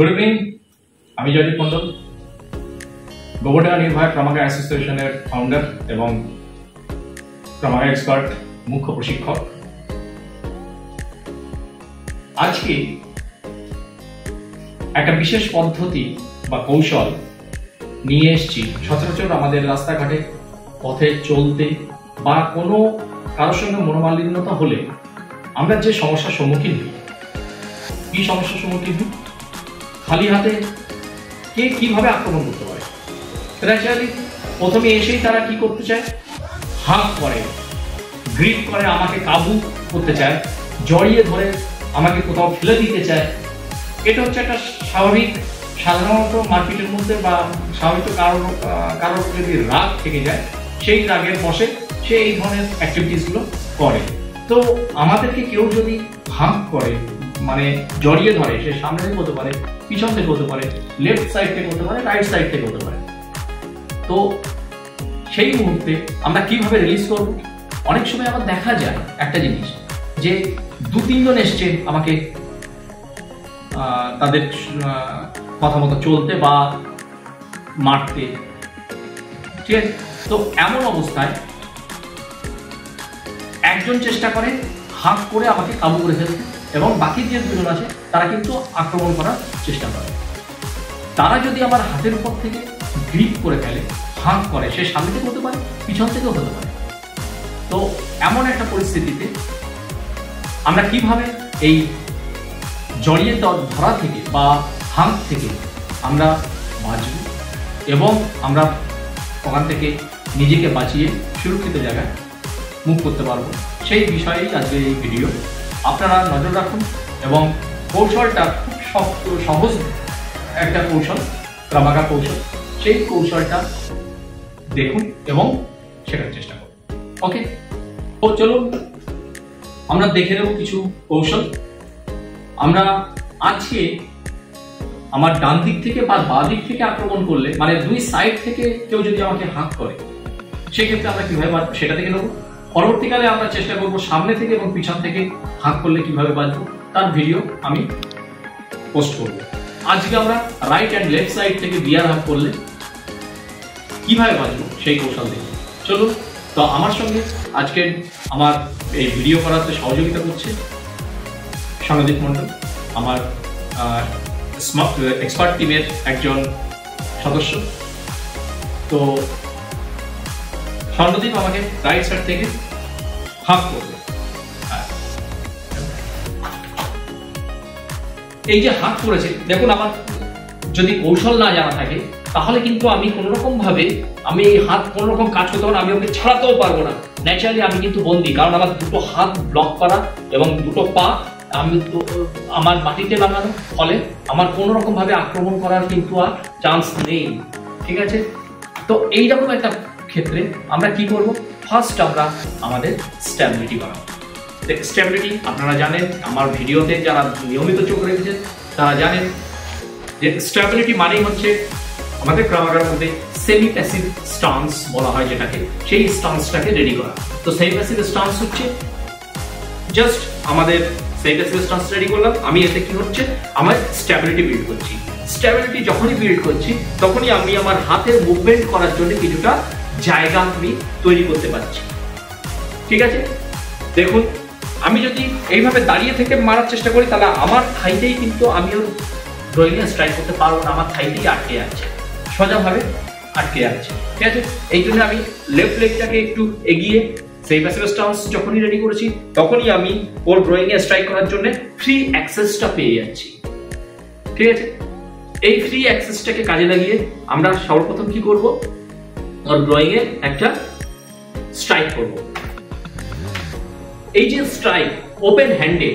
Good evening, আমি জয়দীপ মন্ডল, গোবরডাঙ্গা নির্ভয়া ক্রমাগা অ্যাসোসিয়েশনের founder এবং ক্রমাগা এক্সপার্ট মুখ্য প্রশিক্ষক। আজকে একটা বিশেষ পদ্ধতি বা কৌশল নিয়ে এসেছি। সচরাচর আমাদের রাস্তাঘাটে পথে চলতে বা কোনো কারোর সঙ্গে মনোমালিন্যতা হলে আমরা যে সমস্যার সম্মুখীন হই, কি সমস্যার সম্মুখীন হই? খালি হাতে কে কিভাবে আক্রমণ করতে পারে? ন্যাচারালি প্রথমে এসেই তারা কি করতে চায়? হাঁক করে, গ্রিপ করে, আমাকে কাবু করতে চায়, জড়িয়ে ধরে আমাকে কোথাও ফেলে দিতে চায়। এটা হচ্ছে একটা স্বাভাবিক, সাধারণত মারপিটের মধ্যে বা স্বাভাবিক কারোর যদি রাগ থেকে যায়, সেই রাগের বশে সে এই ধরনের অ্যাক্টিভিটিসগুলো করে। তো আমাদেরকে কেউ যদি হাঁক করে, মানে জড়িয়ে ধরে, সে সামনে থেকে হতে পারে, পিছন থেকে হতে পারে, লেফট সাইড থেকে হতে পারে, রাইট সাইড থেকে হতে পারে। তো সেই মুহূর্তে আমরা কিভাবে রিলিজ করব? অনেক সময় আবার দেখা যায় একটা জিনিস, যে 2-3 জন এসছে আমাকে তাদের কথা মতো চলতে বা মারতে, ঠিক আছে? তো এমন অবস্থায় একজন চেষ্টা করে হাঁক করে আমাকে কাবু করে ফেলতে, এবং বাকি যে 2 জন আছে তারা কিন্তু আক্রমণ করার চেষ্টা করে। তারা যদি আমার হাতের উপর থেকে গ্রিপ করে ফেলে, হাঁক করে, সে সামনে থেকে হতে পারে, পিছন থেকেও হতে পারে। তো এমন একটা পরিস্থিতিতে আমরা কিভাবে এই জড়িয়ে ধরা থেকে বা হাঁক থেকে আমরা বাঁচব এবং আমরা ওখান থেকে নিজেকে বাঁচিয়ে সুরক্ষিত জায়গায় মুভ করতে পারবো, সেই বিষয়েই আজকে এই ভিডিও। আপনারা নজর রাখুন এবং কৌশলটা খুব সহজ একটা কৌশল, ক্রমাগা কৌশল, সেই কৌশলটা দেখুন এবং শেখার চেষ্টা করুন। ওকে, তো চলুন আমরা দেখে নেব কিছু কৌশল। আমরা আজকে আমার ডান দিক থেকে বা বাঁ দিক থেকে আক্রমণ করলে, মানে 2 সাইড থেকে কেউ যদি আমাকে হাঁক করে, সেক্ষেত্রে আমরা কিভাবে বাঁচবো সেটা থেকে নেবো। পরবর্তীকালে আমরা চেষ্টা করবো সামনে থেকে এবং পিছন থেকে হাঁক করলে কিভাবে বাঁচবো, তার ভিডিও আমি পোস্ট করবো। আজকে আমরা রাইট অ্যান্ড লেফট সাইড থেকে বিয়ার হাঁক করলে কিভাবে বাঁচবো সেই কৌশল দেখবো। চলুন, তো আমার সঙ্গে আজকে আমার এই ভিডিও করাতে সহযোগিতা করছে স্বর্ণদীপ মন্ডল, আমার এক্সপার্ট টিমের একজন সদস্য। তো স্বর্ণদীপ আমাকে রাইট সাইড থেকে হাঁক করবে। এই যে হাঁক করেছে, দেখুন আমার যদি কৌশল না জানা থাকে তাহলে কিন্তু আমি কোনো রকম ভাবে আমি এই হাত কোনো রকম কাজ করতে পারবো না, আমি ওকে ছাড়াতেও পারবো না। ন্যাচারালি আমি কিন্তু বন্দি, কারণ আমার 2টো হাত ব্লক করা এবং 2টো পা আমি আমার মাটিতে লাগানো, ফলে আমার কোনো রকম ভাবে আক্রমণ করার কিন্তু আর চান্স নেই, ঠিক আছে? তো এইরকম একটা ক্ষেত্রে আমরা কি করব? ফার্স্ট আমরা আমাদের স্ট্যাবিলিটি বাড়াবো। স্ট্যাবিলিটি আপনারা জানেন, আমার ভিডিওতে যারা নিয়মিত চোখ রেখেছেন তারা জানেন যে স্ট্যাবিলিটি মানেই হচ্ছে আমাদের ক্রমাগার মধ্যে সেমি প্যাসিভ স্টান্স বলা হয় যেটাকে, সেই স্টান্সটাকে রেডি করা। তো সেমি প্যাসিভ স্টান্স হচ্ছে জাস্ট আমাদের সেমি প্যাসিভ স্টান্স রেডি করলাম, আমি এতে কি হচ্ছে, আমার স্ট্যাবিলিটি বিল্ড করছি। স্ট্যাবিলিটি যখনই বিল্ড করছি তখনই আমি আমার হাতের মুভমেন্ট করার জন্য কিছুটা জায়গা আমি তৈরি করতে পারছি, ঠিক আছে? দেখুন, আমি যদি এইভাবে দাঁড়িয়ে থেকে মারার চেষ্টা করি তাহলে আমার থাইতেই কিন্তু আমি ওর ড্রয়িংয়ে স্ট্রাইক করতে পারবো না, আমার থাইতেই আটকে যাচ্ছে, সোজাভাবে আটকে যাচ্ছে, ঠিক আছে? এই জন্য আমি লেফট লেগটাকে একটু এগিয়ে সেই প্যাসিভ স্টান্স যখনই রেডি করেছি তখনই আমি ওর ড্রয়িংয়ে স্ট্রাইক করার জন্য ফ্রি অ্যাক্সেসটা পেয়ে যাচ্ছি, ঠিক আছে? এই ফ্রি অ্যাক্সেসটাকে কাজে লাগিয়ে আমরা সর্বপ্রথম কি করব? ওর ড্রয়িংয়ে একটা স্ট্রাইক করব। এই যে স্ট্রাইক ওপেন হ্যান্ডে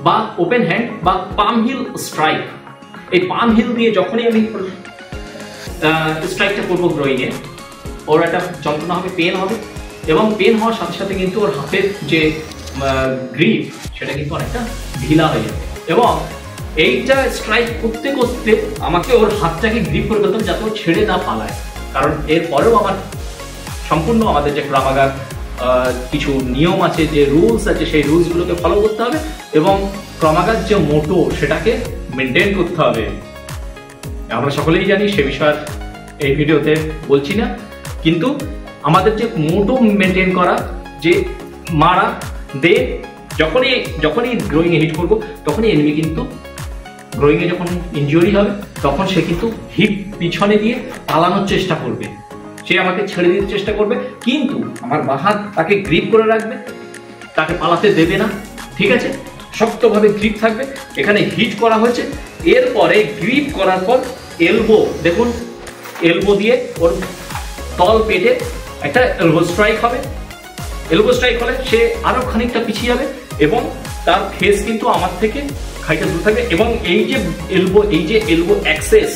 বা ওপেন হ্যান্ড বা পাম হিল স্ট্রাইক, এই পাম হিল দিয়ে যখনই আমি স্ট্রাইকটা করবো ড্রয়িংয়ে, ওর একটা যন্ত্রণা হবে, পেন হবে, এবং পেন হওয়ার সাথে সাথে কিন্তু ওর হাতের যে গ্রিপ সেটা কিন্তু অনেকটা ঢিলা হয়ে যাবে, এবং এইটা স্ট্রাইক করতে করতে আমাকে ওর হাতটাকে গ্রিপ করে ফেলতে হবে যাতে ও ছেড়ে না পালায়। কারণ এরপরেও আমার সম্পূর্ণ আমাদের যে ক্রমাগার কিছু নিয়ম আছে, যে রুলস আছে, সেই রুলসগুলোকে ফলো করতে হবে এবং ক্রমাগত যে মোটো সেটাকে মেনটেন করতে হবে। আমরা সকলেই জানি, সে বিষয়ে এই ভিডিওতে বলছি না। কিন্তু আমাদের যে মোটো মেনটেন করা, যে মারা দে, যখনই গ্রোয়িং এ হিট করবো তখনই এনিমি কিন্তু গ্রোয়িং এ যখন ইনজুরি হবে তখন সে কিন্তু হিপ পিছনে দিয়ে পালানোর চেষ্টা করবে, সে আমাকে ছেড়ে দিতে চেষ্টা করবে, কিন্তু আমার বাঁ হাত তাকে গ্রিপ করে রাখবে, তাকে পালাতে দেবে না। ঠিক আছে, শক্তভাবে গ্রিপ থাকবে। এখানে হিট করা হয়েছে, এরপরে গ্রিপ করার পর এলবো, দেখুন এলবো দিয়ে ওর তল পেটে একটা এলবো স্ট্রাইক হবে। এলবো স্ট্রাইক হলে সে আরো খানিকটা পিছিয়ে যাবে এবং তার ফেস কিন্তু আমার থেকে খানিকটা দূর থাকবে। এবং এই যে elbow access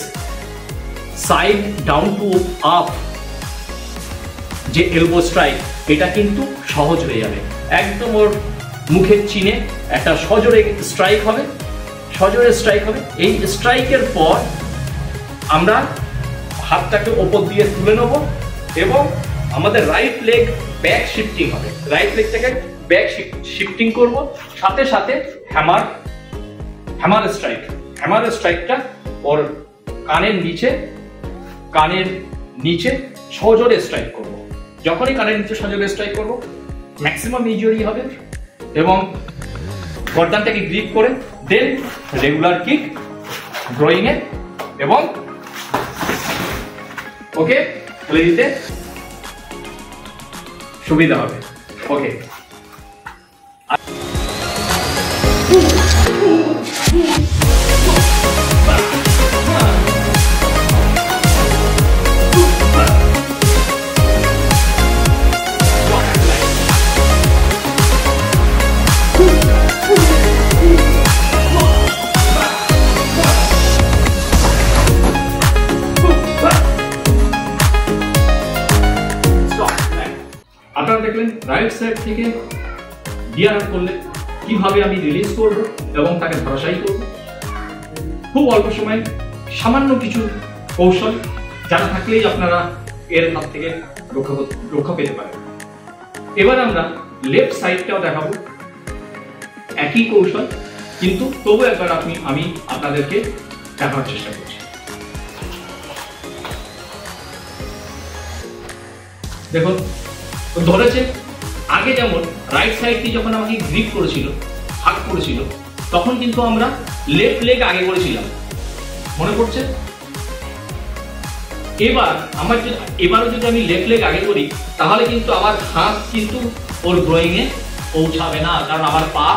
side down to up, যে এলবো স্ট্রাইক, এটা কিন্তু সহজ হয়ে যাবে। একদম ওর মুখের চিনে একটা সজোরে স্ট্রাইক হবে, এই স্ট্রাইকের পর আমরা হাতটাকে ওপর দিয়ে তুলে নেব এবং আমাদের রাইট লেগ ব্যাক শিফটিং হবে, রাইট লেগটাকে ব্যাক শিফটিং করব, সাথে সাথে হ্যামার স্ট্রাইকটা ওর কানের নিচে সজোরে স্ট্রাইক করব। যখনই কানের নিচে সজোরে স্ট্রাইক করব ম্যাক্সিমাম ইনজুরি হবে এবং গর্দানটাকে গ্রিপ করে দেন রেগুলার কিক গ্রোয়িং এ এবং ওকে ফেলে দিতে সুবিধা হবে। ওকে, আপনারা দেখলেন রাইট সাইড থেকে ডিআরআর করলে কিভাবে আমি রিলিজ করব এবং তাকে ধরাশায়ী করব। খুব অল্প সময় সামান্য কিছু কৌশল জানা থাকলেই আপনারা এর হাত থেকে রক্ষা পেতে পারেন। এবার আমরা লেফট সাইডটাও দেখাবো, একই কৌশল, কিন্তু তবু একবার আমি আপনাদেরকে দেখানোর চেষ্টা করছি। দেখুন, ধরেছে আগে যেমন রাইট সাইডটি যখন আমাকে গ্রিপ করেছিল, হাত করেছিল, তখন কিন্তু আমরা লেফট লেগ আগে করেছিলাম, মনে পড়ছে? এবারও যদি আমি লেফট লেগ আগে করি তাহলে কিন্তু আমার হাত কিন্তু ওর গ্রোয়িং এ পৌঁছাবে না, কারণ আমার পা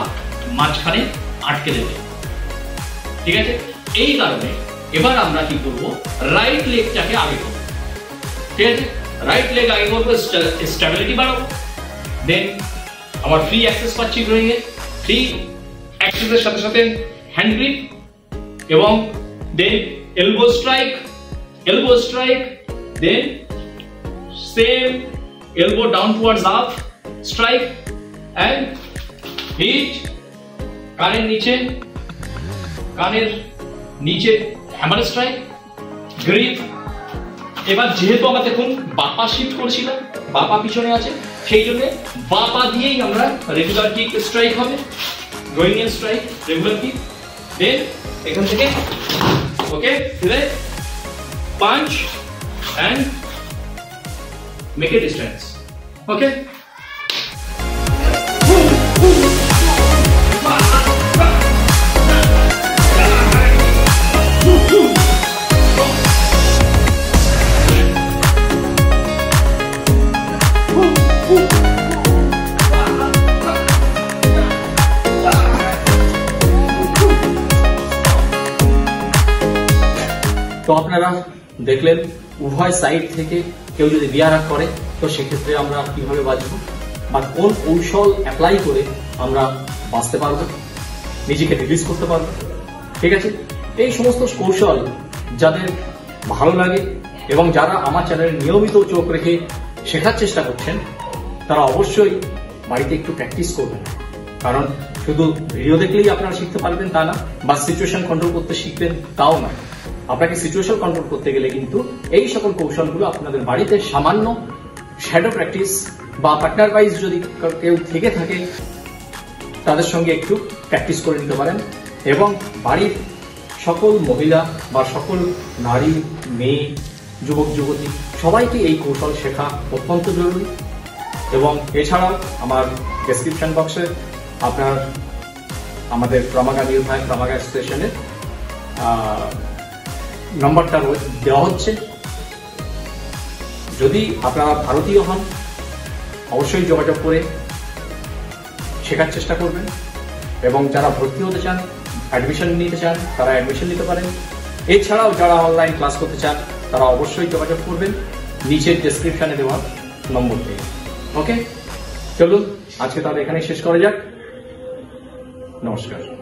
মাঝখানে আটকে দেবে। ঠিক আছে, এই কারণে এবার আমরা কি করব, রাইট লেগটাকে আগে করব। ঠিক আছে, রাইট লেগ আগে করবো, স্টেবিলিটি বাড়াবো, দেন আমার ফ্রি অ্যাক্সেস পাচ্ছি গ্রোয়িং এ, ফ্রি অ্যাক্সেসের সাথে সাথে হ্যান্ড গ্রিপ এবং then elbow strike, then same elbow down towards up strike and hit, কানের নিচে হ্যামার স্ট্রাইক, গ্রিপ। এবার যেহেতু আমরা দেখুন বাপা শিফট করেছিলাম, বাপা পিছনে আছে, সেই জন্য বাপা দিয়েই আমরা রেগুলার কিক স্ট্রাইক হবে, গ্রোয়িং এর স্ট্রাইক, রেগুলার কিক, দেন এখান থেকে ওকে ফিরে punch and make a distance. Okay, তো আপনারা দেখলেন উভয় সাইড থেকে কেউ যদি ডিআরআর করে তো সেক্ষেত্রে আমরা কিভাবে বাঁচবো বা কোন কৌশল অ্যাপ্লাই করে আমরা বাঁচতে পারবো, নিজেকে রিলিজ করতে পারবো। ঠিক আছে, এই সমস্ত কৌশল যাদের ভালো লাগে এবং যারা আমার চ্যানেলে নিয়মিত চোখ রেখে শেখার চেষ্টা করছেন তারা অবশ্যই বাড়িতে একটু প্র্যাকটিস করবেন, কারণ শুধু ভিডিও দেখলেই আপনারা শিখতে পারবেন তা না, বা সিচুয়েশন কন্ট্রোল করতে শিখবেন তাও না। আপনাকে সিচুয়েশন কন্ট্রোল করতে গেলে কিন্তু এই সকল কৌশলগুলো আপনাদের বাড়িতে সামান্য শ্যাডো প্র্যাকটিস বা পার্টনার ওয়াইজ যদি কেউ থেকে থাকে তাদের সঙ্গে একটু প্র্যাকটিস করে নিতে পারেন এবং বাড়ির সকল মহিলা বা সকল নারী, মেয়ে, যুবক যুবতী সবাইকে এই কৌশল শেখা অত্যন্ত জরুরি। এবং এছাড়াও আমার ডেসক্রিপশন বক্সে আপনার আমাদের ক্রমাগা নির্ভয় ক্রমাগা স্টেশনের নম্বরটা দেওয়া হচ্ছে। যদি আপনারা ভারতীয় হন অবশ্যই যোগাযোগ করে শেখার চেষ্টা করবেন, এবং যারা ভর্তি হতে চান, অ্যাডমিশন নিতে চান, তারা অ্যাডমিশন নিতে পারেন। এছাড়াও যারা অনলাইন ক্লাস করতে চান তারা অবশ্যই যোগাযোগ করবেন নিচের ডেসক্রিপশনে দেওয়া নম্বর থেকে। ওকে, চলুন আজকে তাহলে এখানে শেষ করা যাক। নমস্কার।